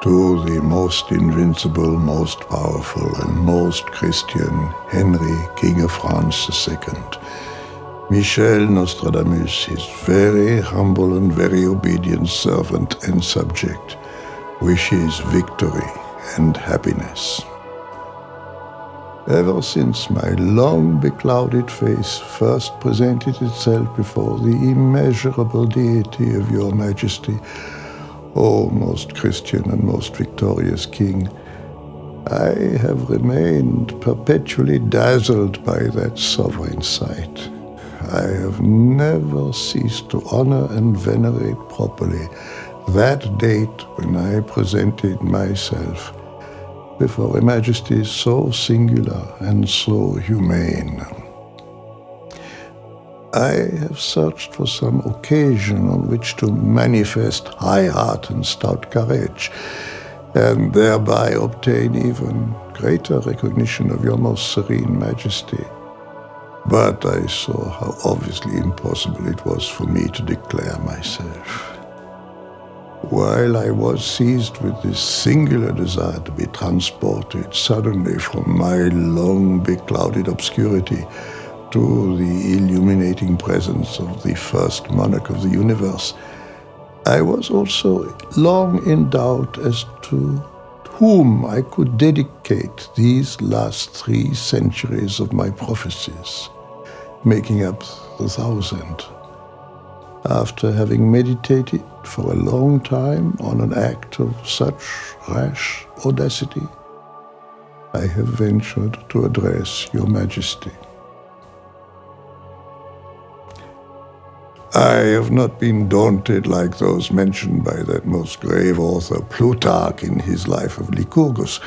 To the most invincible, most powerful, and most Christian Henry, King of France II, Michel Nostradamus, his very humble and very obedient servant and subject, wishes victory and happiness. Ever since my long beclouded face first presented itself before the immeasurable deity of your Majesty, O most Christian and most victorious King, I have remained perpetually dazzled by that sovereign sight. I have never ceased to honor and venerate properly that date when I presented myself before a Majesty so singular and so humane. I have searched for some occasion on which to manifest high heart and stout courage, and thereby obtain even greater recognition of your most serene Majesty. But I saw how obviously impossible it was for me to declare myself. While I was seized with this singular desire to be transported suddenly from my long beclouded obscurity to the illuminating presence of the first monarch of the universe, I was also long in doubt as to whom I could dedicate these last 3 centuries of my prophecies, making up the 1000. After having meditated for a long time on an act of such rash audacity, I have ventured to address your Majesty. I have not been daunted like those mentioned by that most grave author Plutarch in his Life of Lycurgus,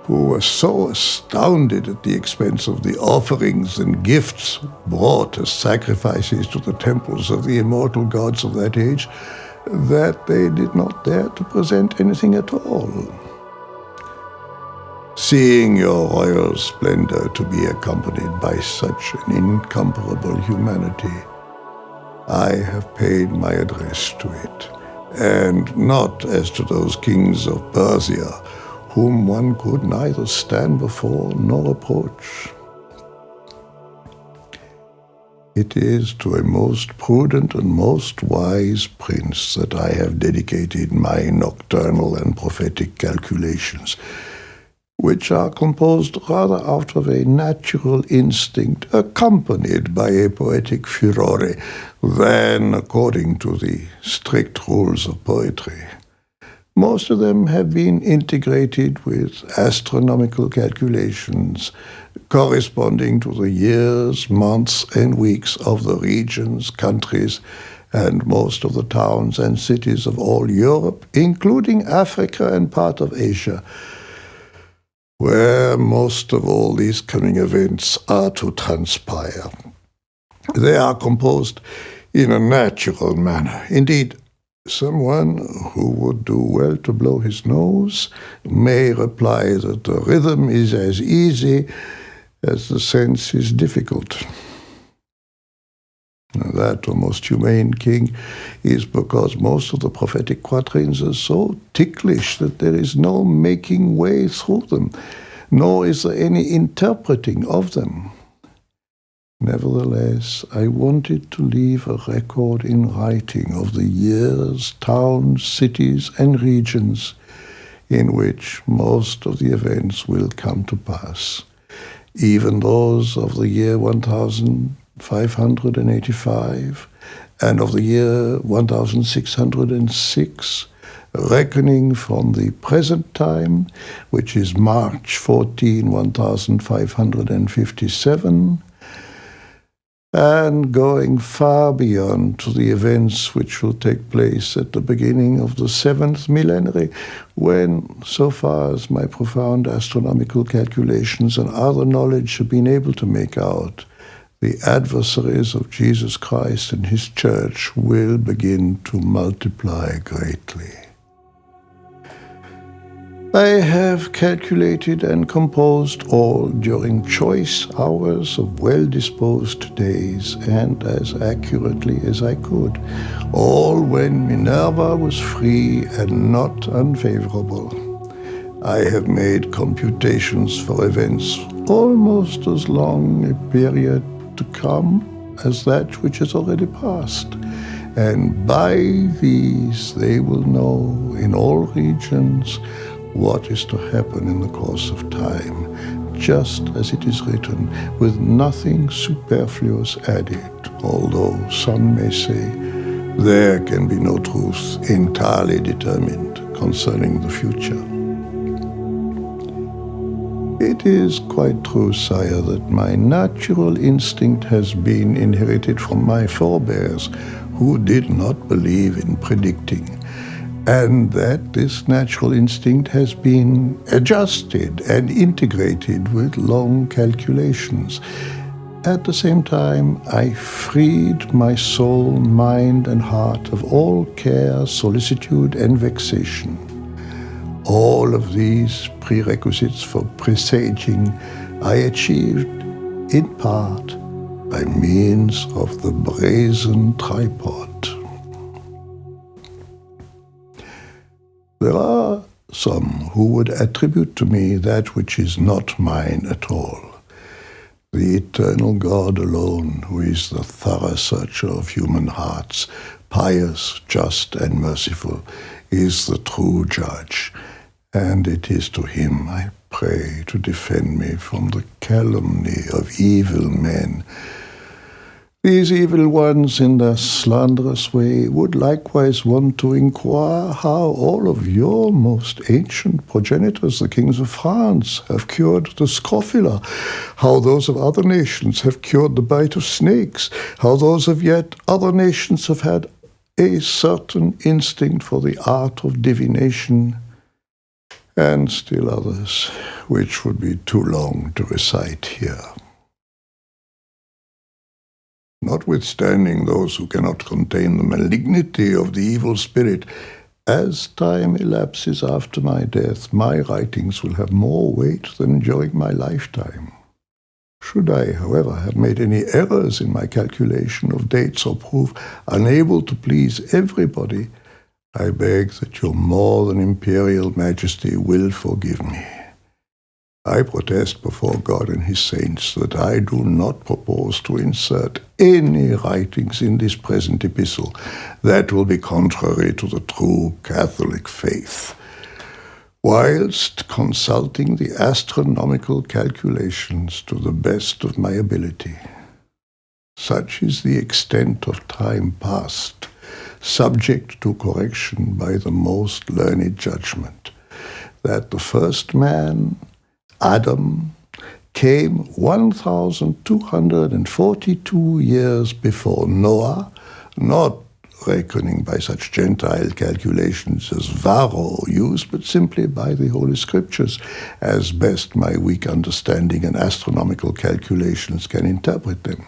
who was so astounded at the expense of the offerings and gifts brought as sacrifices to the temples of the immortal gods of that age, that they did not dare to present anything at all. Seeing your royal splendor to be accompanied by such an incomparable humanity, I have paid my address to it, and not as to those kings of Persia, whom one could neither stand before nor approach. It is to a most prudent and most wise prince that I have dedicated my nocturnal and prophetic calculations, which are composed rather out of a natural instinct accompanied by a poetic furore than according to the strict rules of poetry. Most of them have been integrated with astronomical calculations corresponding to the years, months, and weeks of the regions, countries, and most of the towns and cities of all Europe, including Africa and part of Asia, where most of all these coming events are to transpire. They are composed in a natural manner. Indeed, someone who would do well to blow his nose may reply that the rhythm is as easy as the sense is difficult. That, O most humane King, is because most of the prophetic quatrains are so ticklish that there is no making way through them, nor is there any interpreting of them. Nevertheless, I wanted to leave a record in writing of the years, towns, cities, and regions in which most of the events will come to pass, even those of the year 1585 and of the year 1606, reckoning from the present time, which is March 14, 1557, and going far beyond to the events which will take place at the beginning of the 7th millenary, when, so far as my profound astronomical calculations and other knowledge have been able to make out, the adversaries of Jesus Christ and his church will begin to multiply greatly. I have calculated and composed all during choice hours of well-disposed days, and as accurately as I could, all when Minerva was free and not unfavorable. I have made computations for events almost as long a period to come as that which has already passed, and by these they will know in all regions what is to happen in the course of time, just as it is written, with nothing superfluous added, although some may say there can be no truth entirely determined concerning the future. It is quite true, sire, that my natural instinct has been inherited from my forebears, who did not believe in predicting, and that this natural instinct has been adjusted and integrated with long calculations. At the same time, I freed my soul, mind, and heart of all care, solicitude, and vexation. All of these prerequisites for presaging I achieved, in part, by means of the brazen tripod. There are some who would attribute to me that which is not mine at all. The eternal God alone, who is the thorough searcher of human hearts, pious, just, and merciful, is the true judge, and it is to him I pray to defend me from the calumny of evil men. These evil ones, in their slanderous way, would likewise want to inquire how all of your most ancient progenitors, the kings of France, have cured the scrofula, how those of other nations have cured the bite of snakes, how those of yet other nations have had a certain instinct for the art of divination, and still others, which would be too long to recite here. Notwithstanding those who cannot contain the malignity of the evil spirit, as time elapses after my death, my writings will have more weight than during my lifetime. Should I, however, have made any errors in my calculation of dates or prove unable to please everybody, I beg that your more than imperial majesty will forgive me. I protest before God and his saints that I do not propose to insert any writings in this present epistle that will be contrary to the true Catholic faith, whilst consulting the astronomical calculations to the best of my ability. Such is the extent of time past, subject to correction by the most learned judgment, that the first man, Adam, came 1,242 years before Noah, not reckoning by such Gentile calculations as Varro used, but simply by the Holy Scriptures, as best my weak understanding and astronomical calculations can interpret them.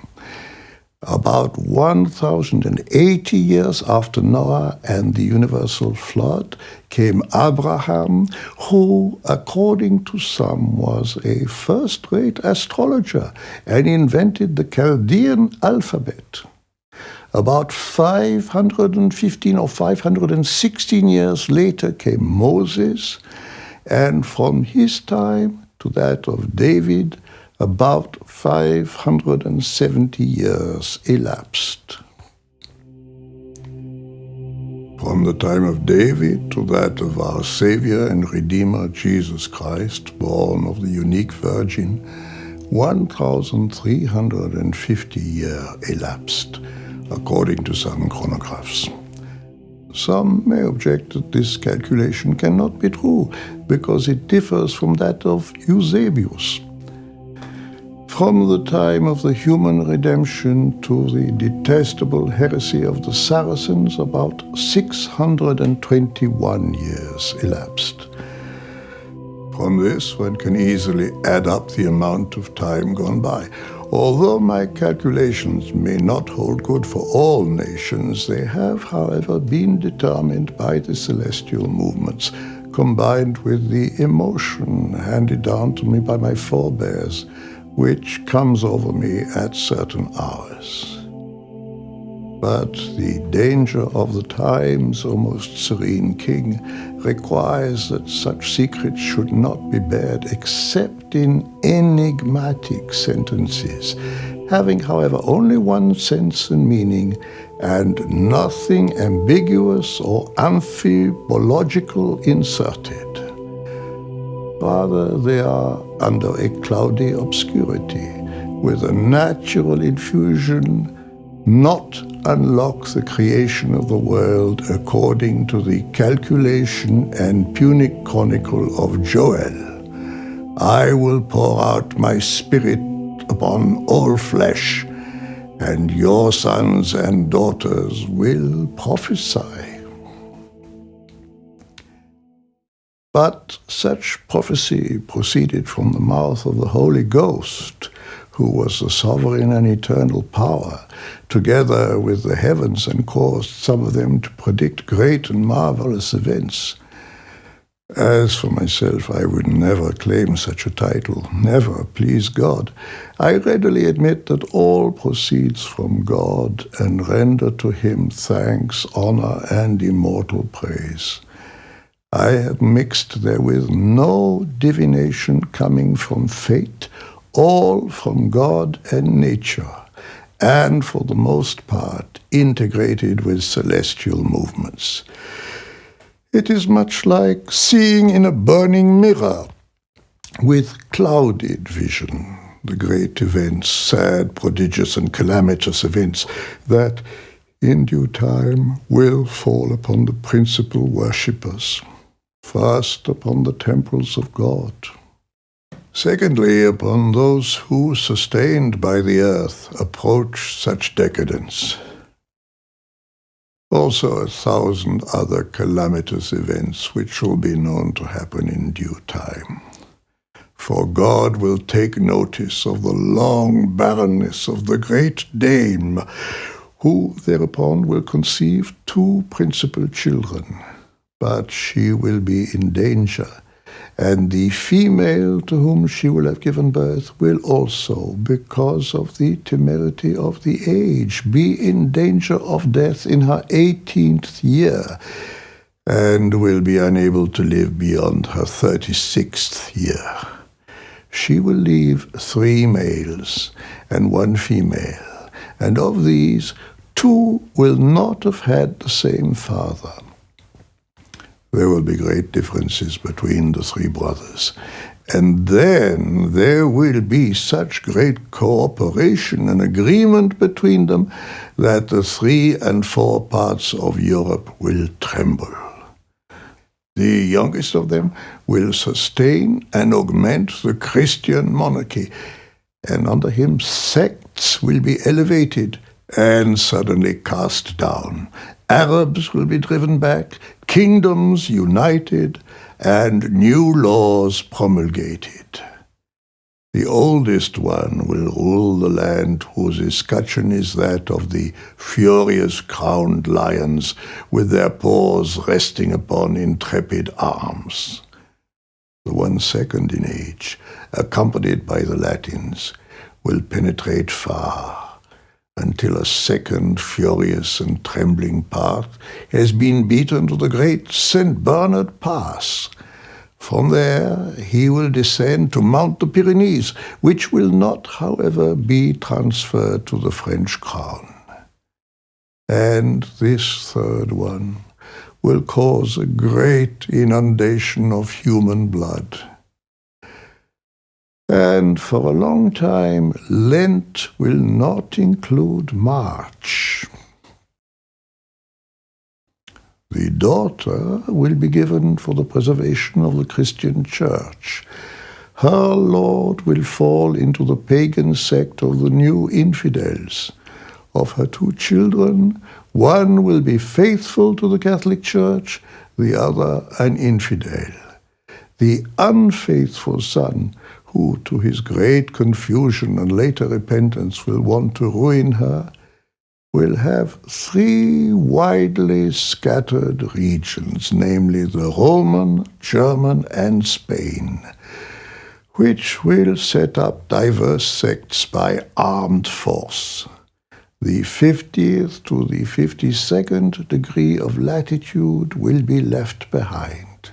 About 1,080 years after Noah and the universal flood came Abraham, who, according to some, was a first-rate astrologer and invented the Chaldean alphabet. About 515 or 516 years later came Moses, and from his time to that of David, about 570 years elapsed. From the time of David to that of our Savior and Redeemer Jesus Christ, born of the unique Virgin, 1,350 years elapsed, according to some chronographs. Some may object that this calculation cannot be true, because it differs from that of Eusebius. From the time of the human redemption to the detestable heresy of the Saracens, about 621 years elapsed. From this, one can easily add up the amount of time gone by. Although my calculations may not hold good for all nations, they have, however, been determined by the celestial movements combined with the emotion handed down to me by my forebears, which comes over me at certain hours. But the danger of the times, O most serene King, requires that such secrets should not be bared except in enigmatic sentences, having, however, only one sense and meaning, and nothing ambiguous or amphibological inserted. Rather, they are under a cloudy obscurity, with a natural infusion, not unlock the creation of the world according to the calculation and Punic chronicle of Joel. I will pour out my spirit upon all flesh, and your sons and daughters will prophesy. But such prophecy proceeded from the mouth of the Holy Ghost, who was the sovereign and eternal power, together with the heavens, and caused some of them to predict great and marvelous events. As for myself, I would never claim such a title, never, please God. I readily admit that all proceeds from God, and render to him thanks, honor, and immortal praise. I have mixed therewith no divination coming from fate, all from God and nature, and for the most part integrated with celestial movements. It is much like seeing in a burning mirror, with clouded vision, the great events, sad, prodigious, and calamitous events, that in due time will fall upon the principal worshippers, first upon the temples of God, secondly upon those who, sustained by the earth, approach such decadence. Also 1,000 other calamitous events which shall be known to happen in due time. For God will take notice of the long barrenness of the great dame, who thereupon will conceive 2 principal children, but she will be in danger, and the female to whom she will have given birth will also, because of the temerity of the age, be in danger of death in her 18th year, and will be unable to live beyond her 36th year. She will leave 3 males and 1 female, and of these 2 will not have had the same father. There will be great differences between the 3 brothers, and then there will be such great cooperation and agreement between them that the 3 and 4 parts of Europe will tremble. The youngest of them will sustain and augment the Christian monarchy, and under him sects will be elevated and suddenly cast down. Arabs will be driven back, kingdoms united, and new laws promulgated. The oldest one will rule the land, whose escutcheon is that of the furious crowned lions, with their paws resting upon intrepid arms. The one second in age, accompanied by the Latins, will penetrate far, until a second furious and trembling part has been beaten to the great St. Bernard Pass. From there he will descend to Mount the Pyrenees, which will not, however, be transferred to the French crown. And this third one will cause a great inundation of human blood. And for a long time, Lent will not include March. The daughter will be given for the preservation of the Christian Church. Her Lord will fall into the pagan sect of the new infidels. Of her 2 children, one will be faithful to the Catholic Church, the other an infidel. The unfaithful son, who to his great confusion and later repentance will want to ruin her, will have three widely scattered regions, namely the Roman, German, and Spain, which will set up diverse sects by armed force. The 50th to the 52nd degree of latitude will be left behind,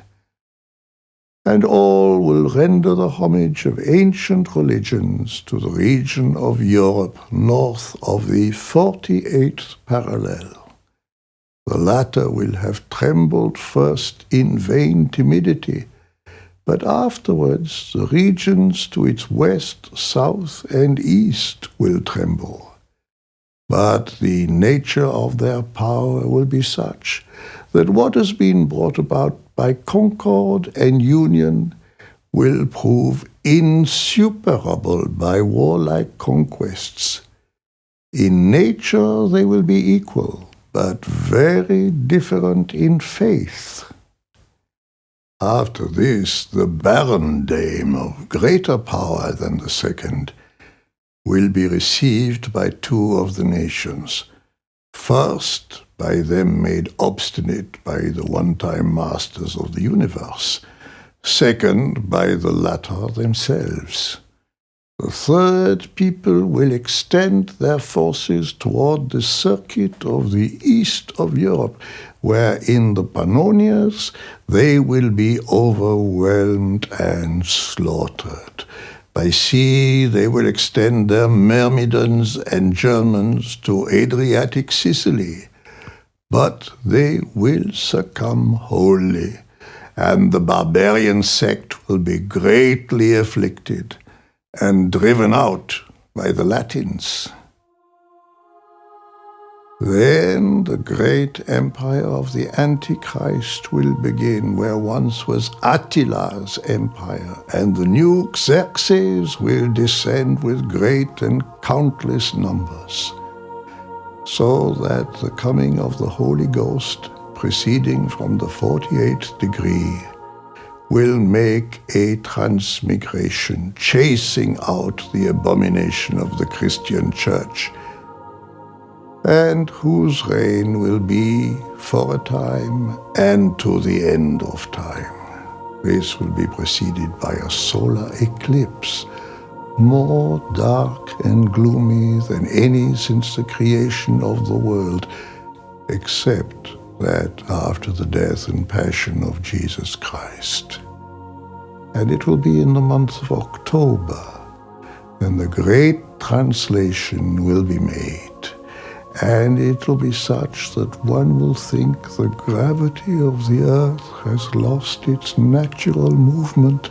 and all will render the homage of ancient religions to the region of Europe north of the 48th parallel. The latter will have trembled first in vain timidity, but afterwards the regions to its west, south, and east will tremble. But the nature of their power will be such that what has been brought about by concord and union will prove insuperable by warlike conquests. In nature they will be equal, but very different in faith. After this, the barren dame of greater power than the second will be received by two of the nations. First, by them made obstinate by the one-time masters of the universe. Second, by the latter themselves. The third people will extend their forces toward the circuit of the east of Europe, where in the Pannonias they will be overwhelmed and slaughtered. By sea they will extend their Myrmidons and Germans to Adriatic Sicily, but they will succumb wholly, and the barbarian sect will be greatly afflicted and driven out by the Latins. Then the great empire of the Antichrist will begin, where once was Attila's empire, and the new Xerxes will descend with great and countless numbers, so that the coming of the Holy Ghost, proceeding from the 48th degree, will make a transmigration, chasing out the abomination of the Christian Church, and whose reign will be for a time and to the end of time. This will be preceded by a solar eclipse, more dark and gloomy than any since the creation of the world, except that after the death and passion of Jesus Christ. And it will be in the month of October, when the great translation will be made. And it will be such that one will think the gravity of the earth has lost its natural movement,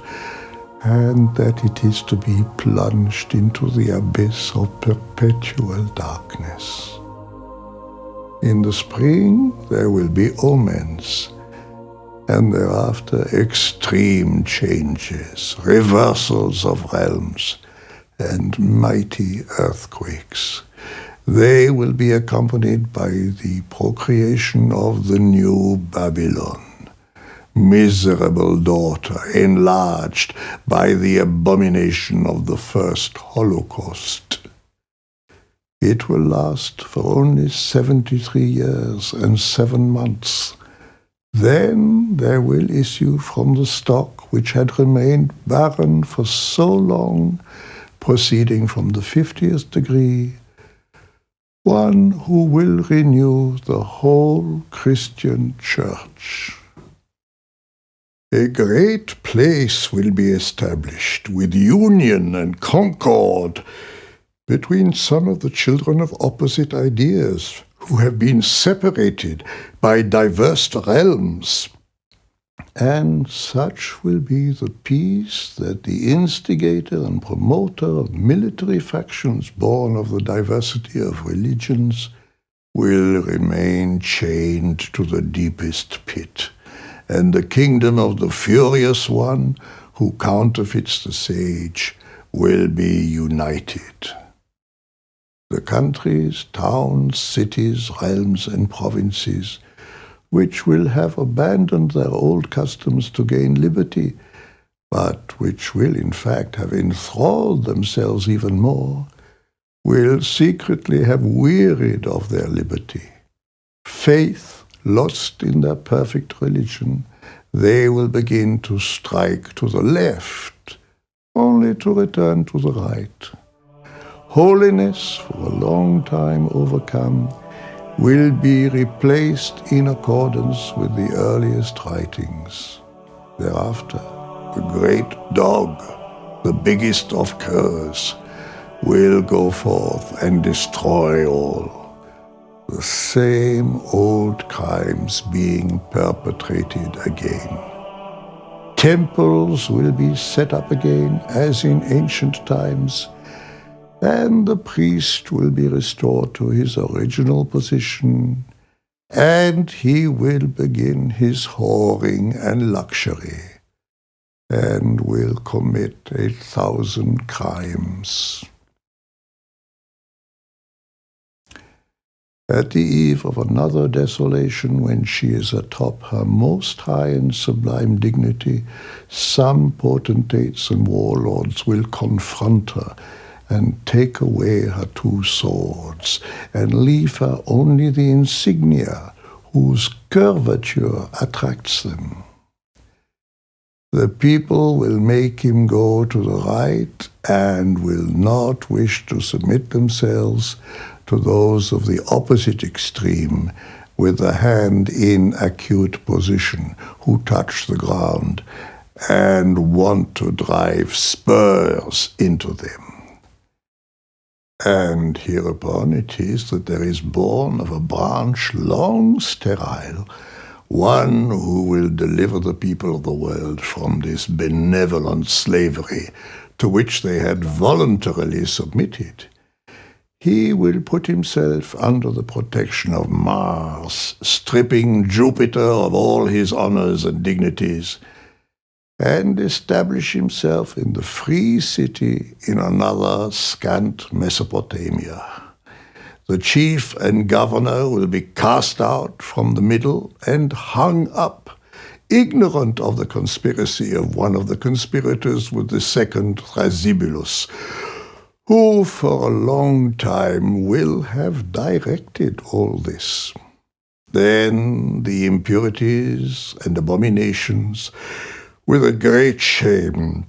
and that it is to be plunged into the abyss of perpetual darkness. In the spring there will be omens, and thereafter extreme changes, reversals of realms, and mighty earthquakes. They will be accompanied by the procreation of the new Babylon, miserable daughter, enlarged by the abomination of the first Holocaust. It will last for only 73 years and 7 months. Then there will issue from the stock which had remained barren for so long, proceeding from the 50th degree, one who will renew the whole Christian Church. A great place will be established with union and concord between some of the children of opposite ideas who have been separated by diverse realms. And such will be the peace that the instigator and promoter of military factions born of the diversity of religions will remain chained to the deepest pit, and the kingdom of the furious one who counterfeits the sage will be united. The countries, towns, cities, realms, and provinces which will have abandoned their old customs to gain liberty, but which will in fact have enthralled themselves even more, will secretly have wearied of their liberty. Faith lost in their perfect religion, they will begin to strike to the left, only to return to the right. Holiness, for a long time overcome, will be replaced in accordance with the earliest writings. Thereafter, the great dog, the biggest of curs, will go forth and destroy all. The same old crimes being perpetrated again. Temples will be set up again as in ancient times, and the priest will be restored to his original position, and he will begin his whoring and luxury, and will commit 1,000 crimes. At the eve of another desolation, when she is atop her most high and sublime dignity, some potentates and warlords will confront her and take away her 2 swords, and leave her only the insignia whose curvature attracts them. The people will make him go to the right and will not wish to submit themselves to those of the opposite extreme, with the hand in acute position, who touch the ground and want to drive spurs into them. And hereupon it is that there is born of a branch long sterile, one who will deliver the people of the world from this benevolent slavery to which they had voluntarily submitted. He will put himself under the protection of Mars, stripping Jupiter of all his honors and dignities, and establish himself in the free city in another scant Mesopotamia. The chief and governor will be cast out from the middle and hung up, ignorant of the conspiracy of one of the conspirators with the second Thrasybulus, who for a long time will have directed all this. Then the impurities and abominations, with a great shame,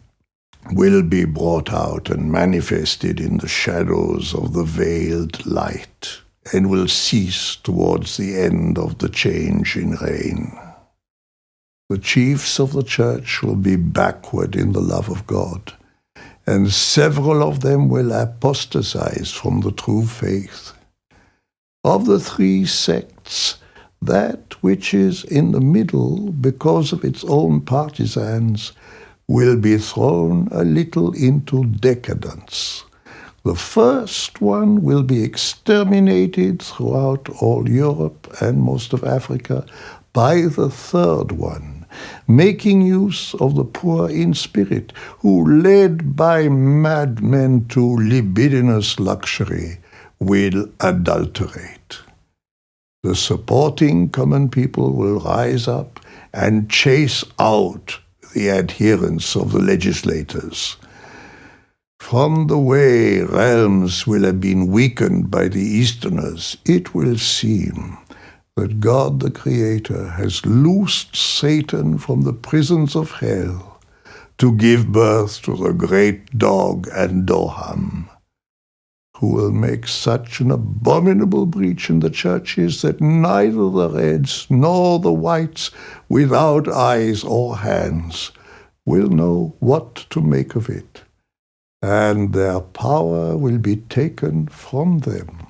will be brought out and manifested in the shadows of the veiled light, and will cease towards the end of the change in reign. The chiefs of the church will be backward in the love of God, and several of them will apostatize from the true faith. Of the 3 sects, that which is in the middle, because of its own partisans, will be thrown a little into decadence. The first one will be exterminated throughout all Europe and most of Africa by the third one, making use of the poor in spirit, who, led by madmen to libidinous luxury, will adulterate. The supporting common people will rise up and chase out the adherents of the legislators. From the way realms will have been weakened by the Easterners, it will seem that God the Creator has loosed Satan from the prisons of hell to give birth to the great dog and Doham, who will make such an abominable breach in the churches that neither the reds nor the whites, without eyes or hands, will know what to make of it, and their power will be taken from them.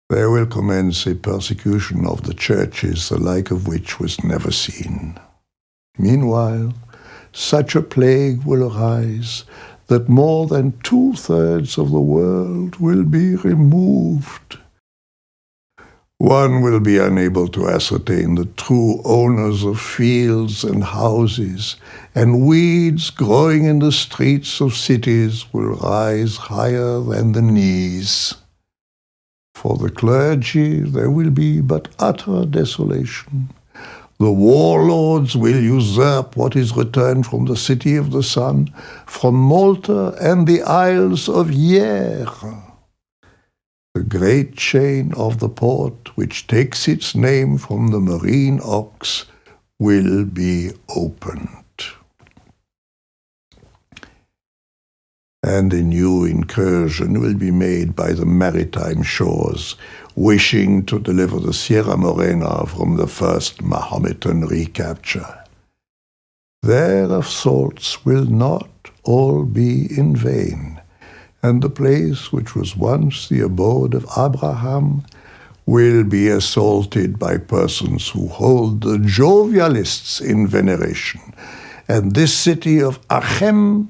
There will commence a persecution of the churches, the like of which was never seen. Meanwhile, such a plague will arise that more than 2/3 of the world will be removed. One will be unable to ascertain the true owners of fields and houses, and weeds growing in the streets of cities will rise higher than the knees. For the clergy there will be but utter desolation. The warlords will usurp what is returned from the city of the sun, from Malta and the Isles of Hierro. The great chain of the port, which takes its name from the marine ox, will be opened. And a new incursion will be made by the maritime shores, wishing to deliver the Sierra Morena from the first Mahometan recapture. Their assaults will not all be in vain, and the place which was once the abode of Abraham will be assaulted by persons who hold the jovialists in veneration, and this city of Achem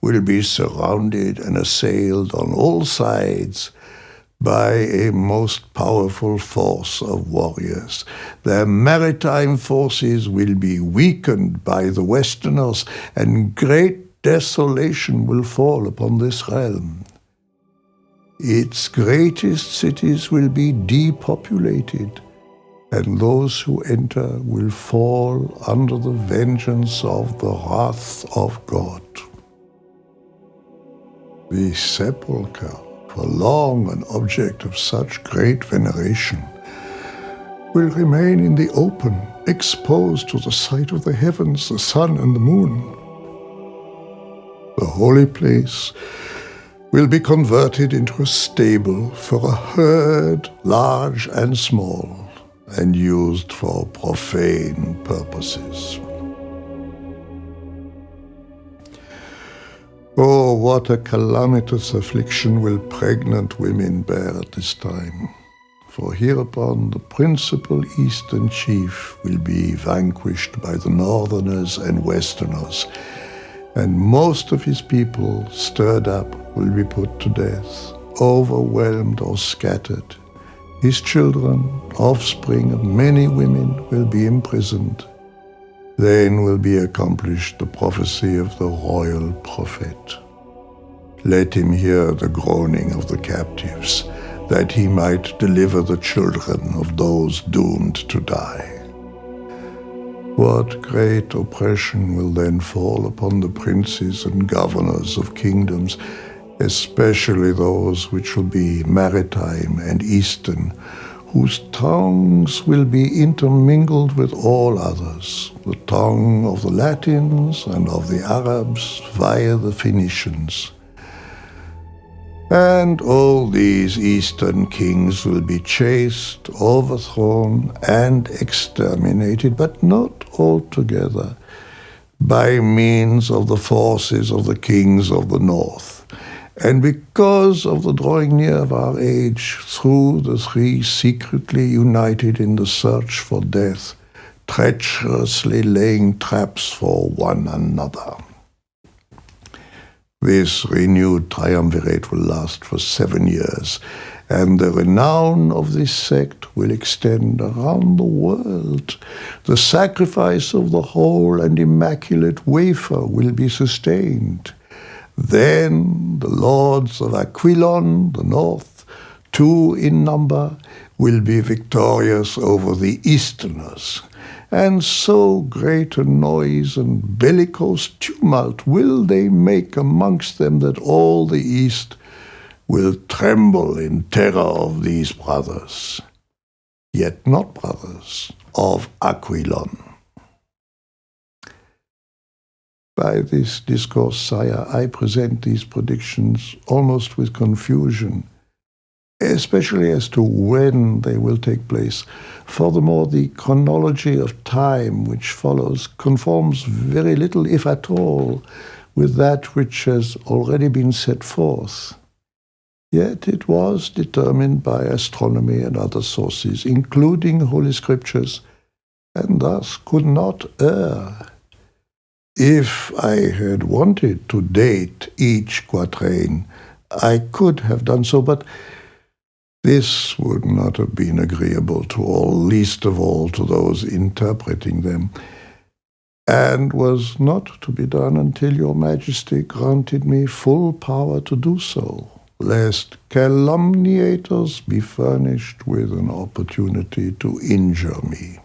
will be surrounded and assailed on all sides by a most powerful force of warriors. Their maritime forces will be weakened by the Westerners, and great desolation will fall upon this realm. Its greatest cities will be depopulated, and those who enter will fall under the vengeance of the wrath of God. The sepulchre, for long an object of such great veneration, will remain in the open, exposed to the sight of the heavens, the sun, and the moon. The holy place will be converted into a stable for a herd, large and small, and used for profane purposes. Oh, what a calamitous affliction will pregnant women bear at this time. For hereupon the principal eastern chief will be vanquished by the northerners and westerners, and most of his people, stirred up, will be put to death, overwhelmed or scattered. His children, offspring of many women, will be imprisoned. Then will be accomplished the prophecy of the royal prophet. Let him hear the groaning of the captives, that he might deliver the children of those doomed to die. What great oppression will then fall upon the princes and governors of kingdoms, especially those which will be maritime and eastern, whose tongues will be intermingled with all others, the tongue of the Latins and of the Arabs via the Phoenicians. And all these eastern kings will be chased, overthrown, and exterminated, but not altogether, by means of the forces of the kings of the north. And because of the drawing near of our age, through the three secretly united in the search for death, treacherously laying traps for one another. This renewed triumvirate will last for 7 years, and the renown of this sect will extend around the world. The sacrifice of the whole and immaculate wafer will be sustained. Then the lords of Aquilon, the north, 2 in number, will be victorious over the Easterners. And so great a noise and bellicose tumult will they make amongst them that all the East will tremble in terror of these brothers, yet not brothers, of Aquilon. By this discourse, sire, I present these predictions almost with confusion, especially as to when they will take place. Furthermore, the chronology of time which follows conforms very little, if at all, with that which has already been set forth. Yet it was determined by astronomy and other sources, including Holy Scriptures, and thus could not err. If I had wanted to date each quatrain, I could have done so, but this would not have been agreeable to all, least of all to those interpreting them, and was not to be done until your Majesty granted me full power to do so, lest calumniators be furnished with an opportunity to injure me.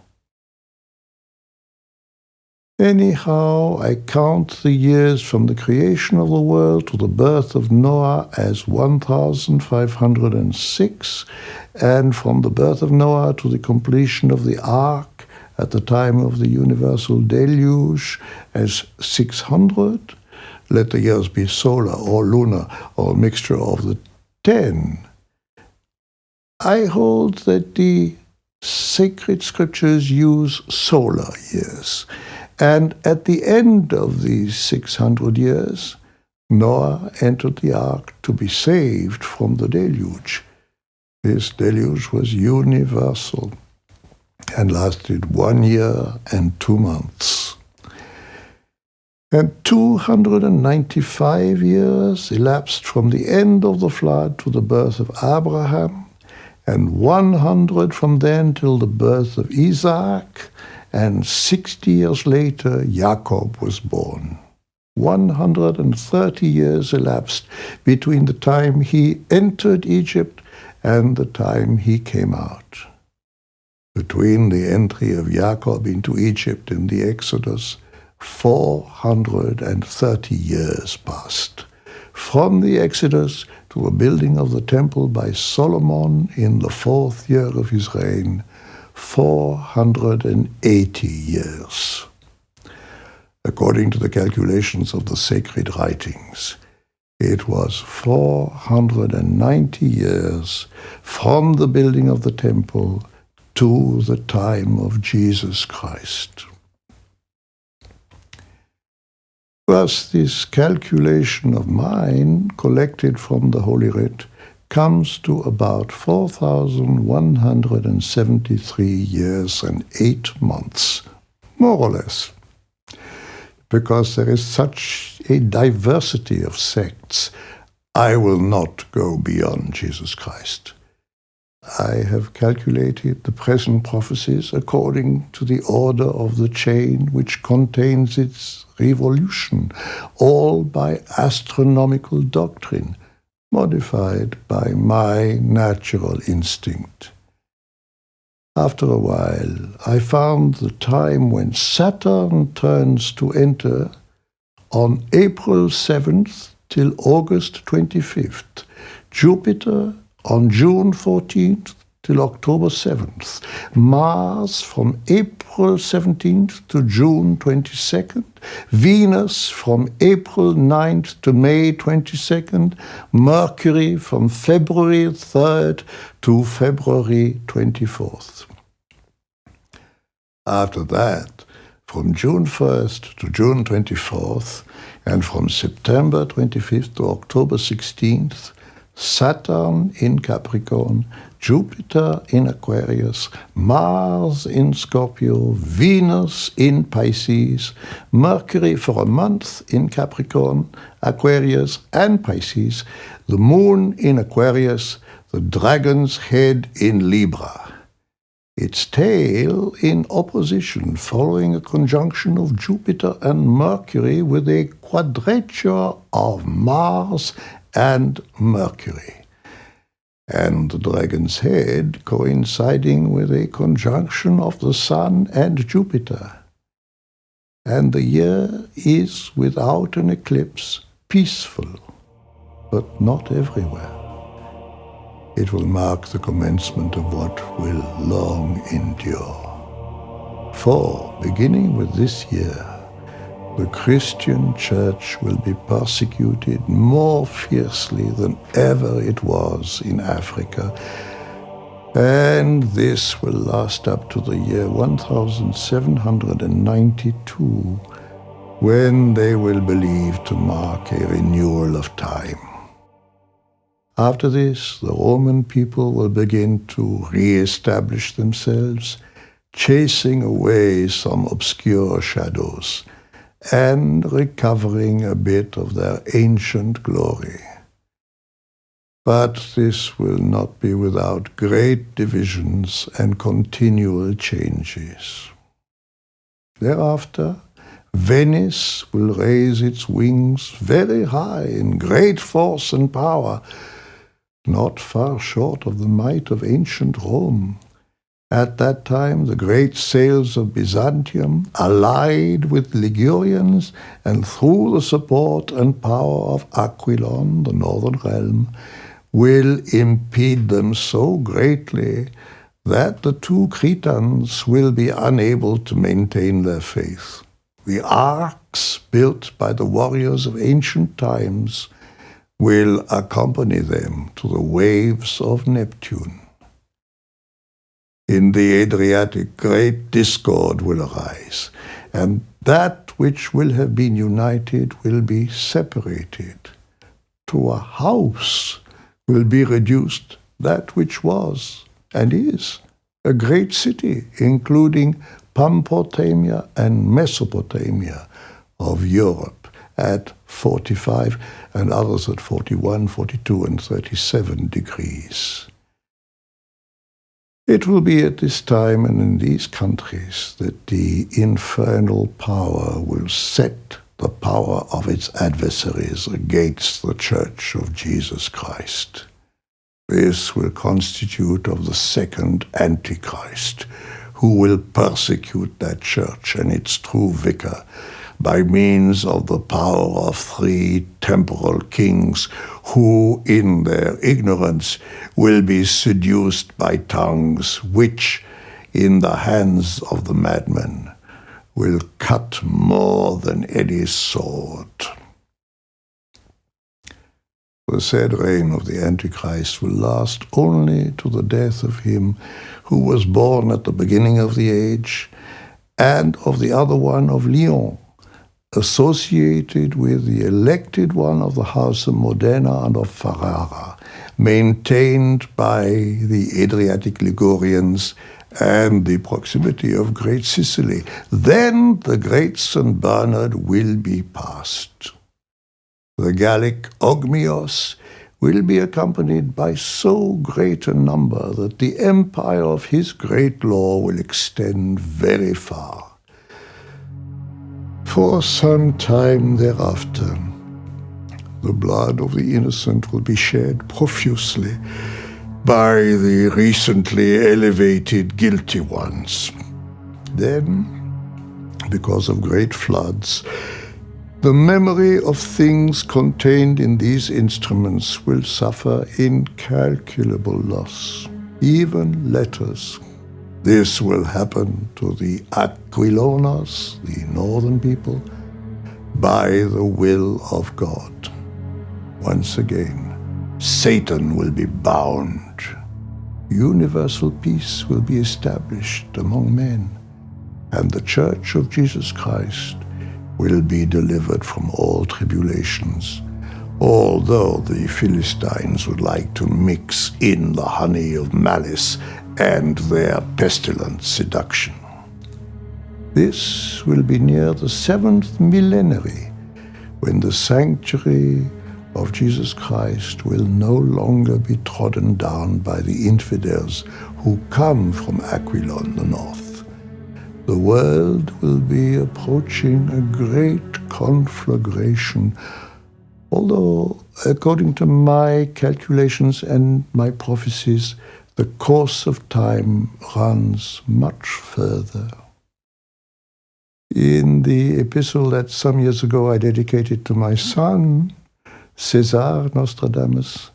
Anyhow, I count the years from the creation of the world to the birth of Noah as 1506, and from the birth of Noah to the completion of the ark at the time of the universal deluge as 600. Let the years be solar or lunar or a mixture of the 10. I hold that the sacred scriptures use solar years. And at the end of these 600 years, Noah entered the ark to be saved from the deluge. This deluge was universal and lasted 1 year and 2 months. And 295 years elapsed from the end of the flood to the birth of Abraham, and 100 from then till the birth of Isaac, and 60 years later, Jacob was born. 130 years elapsed between the time he entered Egypt and the time he came out. Between the entry of Jacob into Egypt and the Exodus, 430 years passed. From the Exodus to the building of the temple by Solomon in the 4th year of his reign, 480 years. According to the calculations of the sacred writings, it was 490 years from the building of the temple to the time of Jesus Christ. Thus, this calculation of mine, collected from the Holy Writ, comes to about 4,173 years and 8 months, more or less. Because there is such a diversity of sects, I will not go beyond Jesus Christ. I have calculated the present prophecies according to the order of the chain which contains its revolution, all by astronomical doctrine, modified by my natural instinct. After a while, I found the time when Saturn turns to enter on April 7th till August 25th, Jupiter on June 14th till October 7th, Mars from April 17th to June 22nd, Venus from April 9th to May 22nd, Mercury from February 3rd to February 24th. After that, from June 1st to June 24th, and from September 25th to October 16th, Saturn in Capricorn, Jupiter in Aquarius, Mars in Scorpio, Venus in Pisces, Mercury for a month in Capricorn, Aquarius and Pisces, the Moon in Aquarius, the Dragon's head in Libra, its tail in opposition following a conjunction of Jupiter and Mercury with a quadrature of Mars and Mercury, and the Dragon's head coinciding with a conjunction of the Sun and Jupiter. And the year is without an eclipse, peaceful, but not everywhere. It will mark the commencement of what will long endure. For, beginning with this year, the Christian Church will be persecuted more fiercely than ever it was in Africa, and this will last up to the year 1792, when they will believe to mark a renewal of time. After this, the Roman people will begin to re-establish themselves, chasing away some obscure shadows, and recovering a bit of their ancient glory. But this will not be without great divisions and continual changes. Thereafter, Venice will raise its wings very high in great force and power, not far short of the might of ancient Rome, At that time, the great sails of Byzantium, allied with Ligurians, and through the support and power of Aquilon, the northern realm, will impede them so greatly that the two Cretans will be unable to maintain their faith. The arks built by the warriors of ancient times will accompany them to the waves of Neptune. In the Adriatic, great discord will arise, and that which will have been united will be separated. To a house will be reduced that which was and is a great city, including Pampotamia and Mesopotamia of Europe at 45 and others at 41, 42, and 37 degrees. It will be at this time and in these countries that the infernal power will set the power of its adversaries against the Church of Jesus Christ. This will constitute of the second Antichrist, who will persecute that church and its true vicar by means of the power of three temporal kings who, in their ignorance, will be seduced by tongues which, in the hands of the madman, will cut more than any sword. The said reign of the Antichrist will last only to the death of him who was born at the beginning of the age, and of the other one of Lyon, associated with the elected one of the house of Modena and of Ferrara, maintained by the Adriatic Ligurians and the proximity of Great Sicily. Then the great St. Bernard will be passed. The Gallic Ogmios will be accompanied by so great a number that the empire of his great law will extend very far. For some time thereafter, the blood of the innocent will be shed profusely by the recently elevated guilty ones. Then, because of great floods, the memory of things contained in these instruments will suffer incalculable loss, even letters. This will happen to the Aquilonas, the northern people, by the will of God. Once again, Satan will be bound. Universal peace will be established among men, and the Church of Jesus Christ will be delivered from all tribulations, although the Philistines would like to mix in the honey of malice and their pestilent seduction. This will be near the 7th millenary, when the sanctuary of Jesus Christ will no longer be trodden down by the infidels who come from Aquilon, the north. The world will be approaching a great conflagration, although, according to my calculations and my prophecies, the course of time runs much further. In the epistle that some years ago I dedicated to my son, Cesar Nostradamus,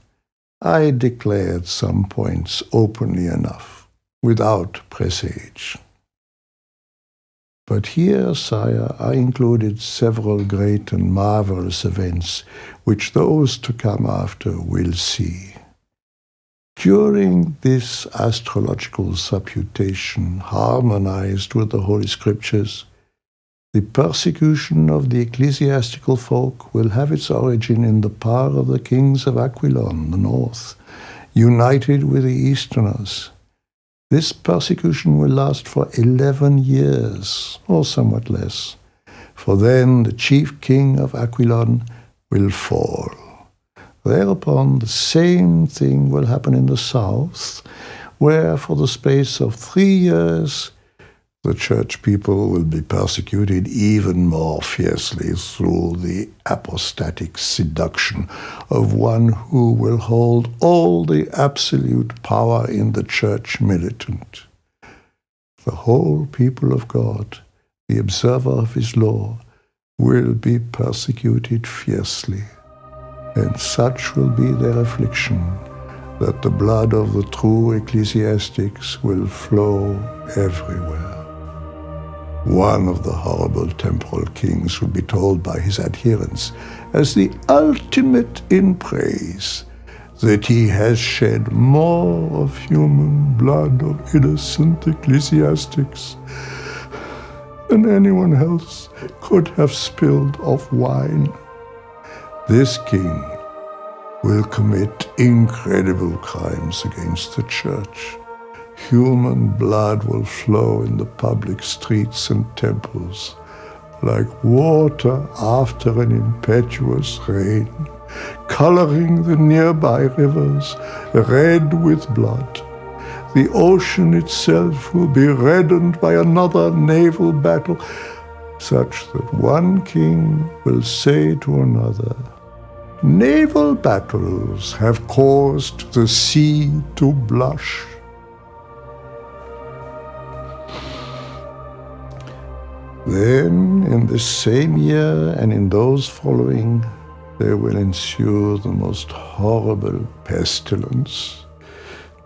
I declared some points openly enough, without presage. But here, sire, I included several great and marvelous events which those to come after will see. During this astrological supputation, harmonized with the Holy Scriptures, the persecution of the ecclesiastical folk will have its origin in the power of the kings of Aquilon, the north, united with the Easterners. This persecution will last for 11 years, or somewhat less, for then the chief king of Aquilon will fall. Thereupon the same thing will happen in the south, where for the space of 3 years the church people will be persecuted even more fiercely through the apostatic seduction of one who will hold all the absolute power in the church militant. the whole people of God, the observer of his law, will be persecuted fiercely, and such will be their affliction, that the blood of the true ecclesiastics will flow everywhere. One of the horrible temporal kings will be told by his adherents, as the ultimate in praise, that he has shed more of human blood of innocent ecclesiastics than anyone else could have spilled of wine. This king will commit incredible crimes against the church. Human blood will flow in the public streets and temples like water after an impetuous rain, coloring the nearby rivers red with blood. The ocean itself will be reddened by another naval battle, such that one king will say to another, "Naval battles have caused the sea to blush." Then, in this same year and in those following, there will ensue the most horrible pestilence,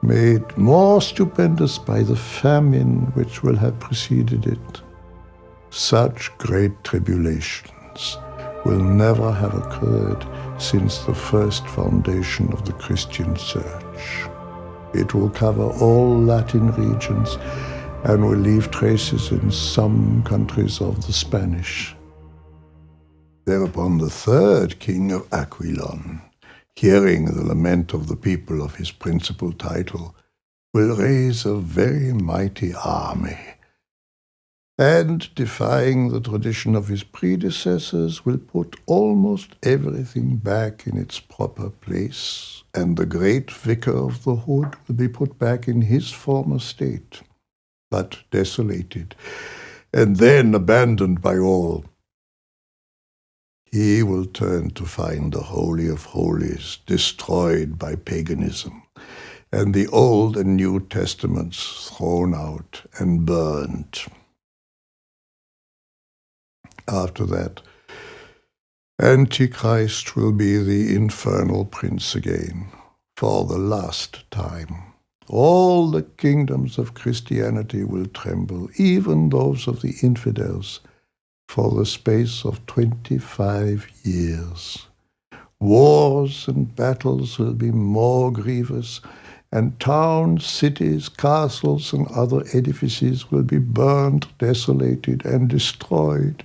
made more stupendous by the famine which will have preceded it. Such great tribulations will never have occurred since the first foundation of the Christian Church. It will cover all Latin regions and will leave traces in some countries of the Spanish. Thereupon the third king of Aquilon, hearing the lament of the people of his principal title, will raise a very mighty army, and, defying the tradition of his predecessors, will put almost everything back in its proper place, and the great vicar of the hood will be put back in his former state, but desolated, and then abandoned by all. He will turn to find the Holy of Holies destroyed by paganism, and the Old and New Testaments thrown out and burned. After that, Antichrist will be the infernal prince again, for the last time. All the kingdoms of Christianity will tremble, even those of the infidels, for the space of 25 years. Wars and battles will be more grievous, and towns, cities, castles, and other edifices will be burned, desolated, and destroyed,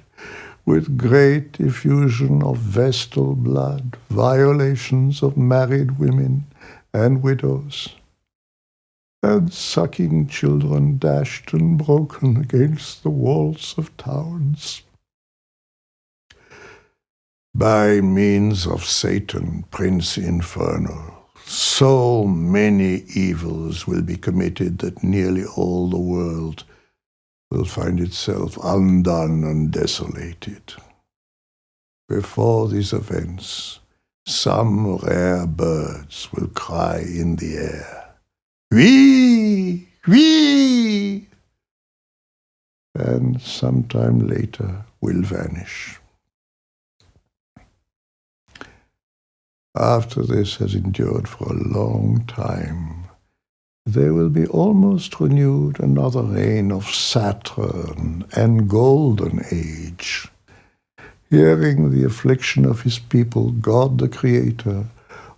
with great effusion of vestal blood, violations of married women and widows, and sucking children dashed and broken against the walls of towns. By means of Satan, Prince Infernal, so many evils will be committed that nearly all the world will find itself undone and desolated. Before these events, some rare birds will cry in the air, "Wee! Wee!" and sometime later will vanish. After this has endured for a long time, there will be almost renewed another reign of Saturn and Golden Age. Hearing the affliction of his people, God the Creator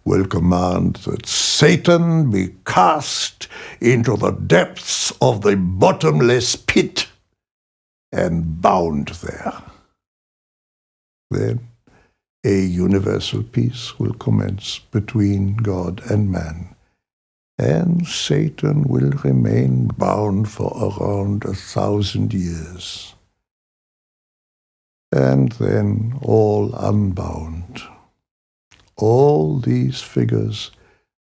will command that Satan be cast into the depths of the bottomless pit and bound there. Then a universal peace will commence between God and man, and Satan will remain bound for around 1,000 years, and then all unbound. All these figures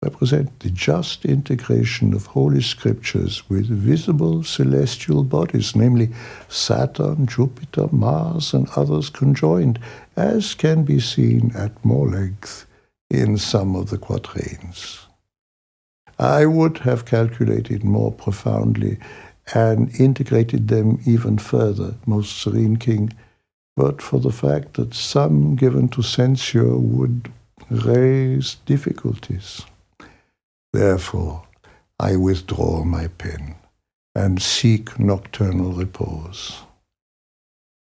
represent the just integration of Holy Scriptures with visible celestial bodies, namely Saturn, Jupiter, Mars, and others conjoined, as can be seen at more length in some of the Quatrains. I would have calculated more profoundly and integrated them even further, most serene king, but for the fact that some given to censure would raise difficulties. Therefore, I withdraw my pen and seek nocturnal repose.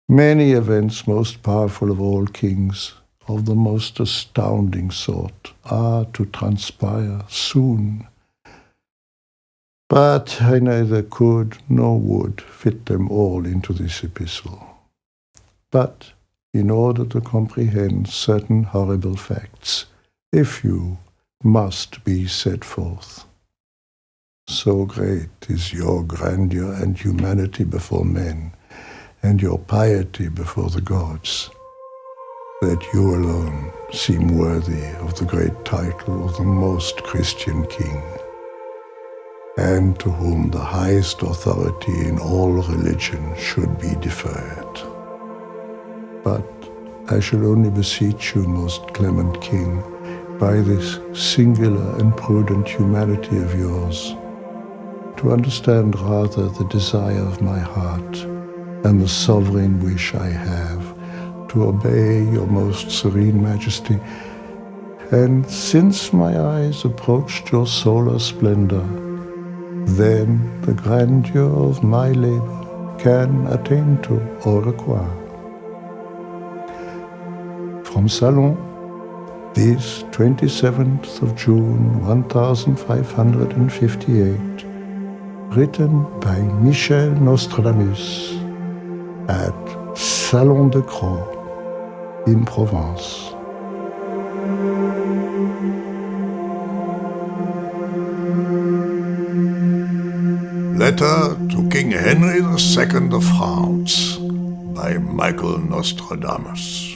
Many events most powerful of all kings, of the most astounding sort, are to transpire soon. But I neither could nor would fit them all into this epistle. But in order to comprehend certain horrible facts, a few must be set forth. So great is your grandeur and humanity before men, and your piety before the gods, that you alone seem worthy of the great title of the most Christian king, and to whom the highest authority in all religion should be deferred. But I shall only beseech you, most clement king, by this singular and prudent humanity of yours, to understand rather the desire of my heart and the sovereign wish I have to obey your most serene majesty. And since my eyes approached your solar splendor, then the grandeur of my labor can attain to or acquire. From Salon, this 27th of June 1558, written by Michel Nostradamus at Salon de Croix in Provence. Letter to King Henry II of France by Michael Nostradamus.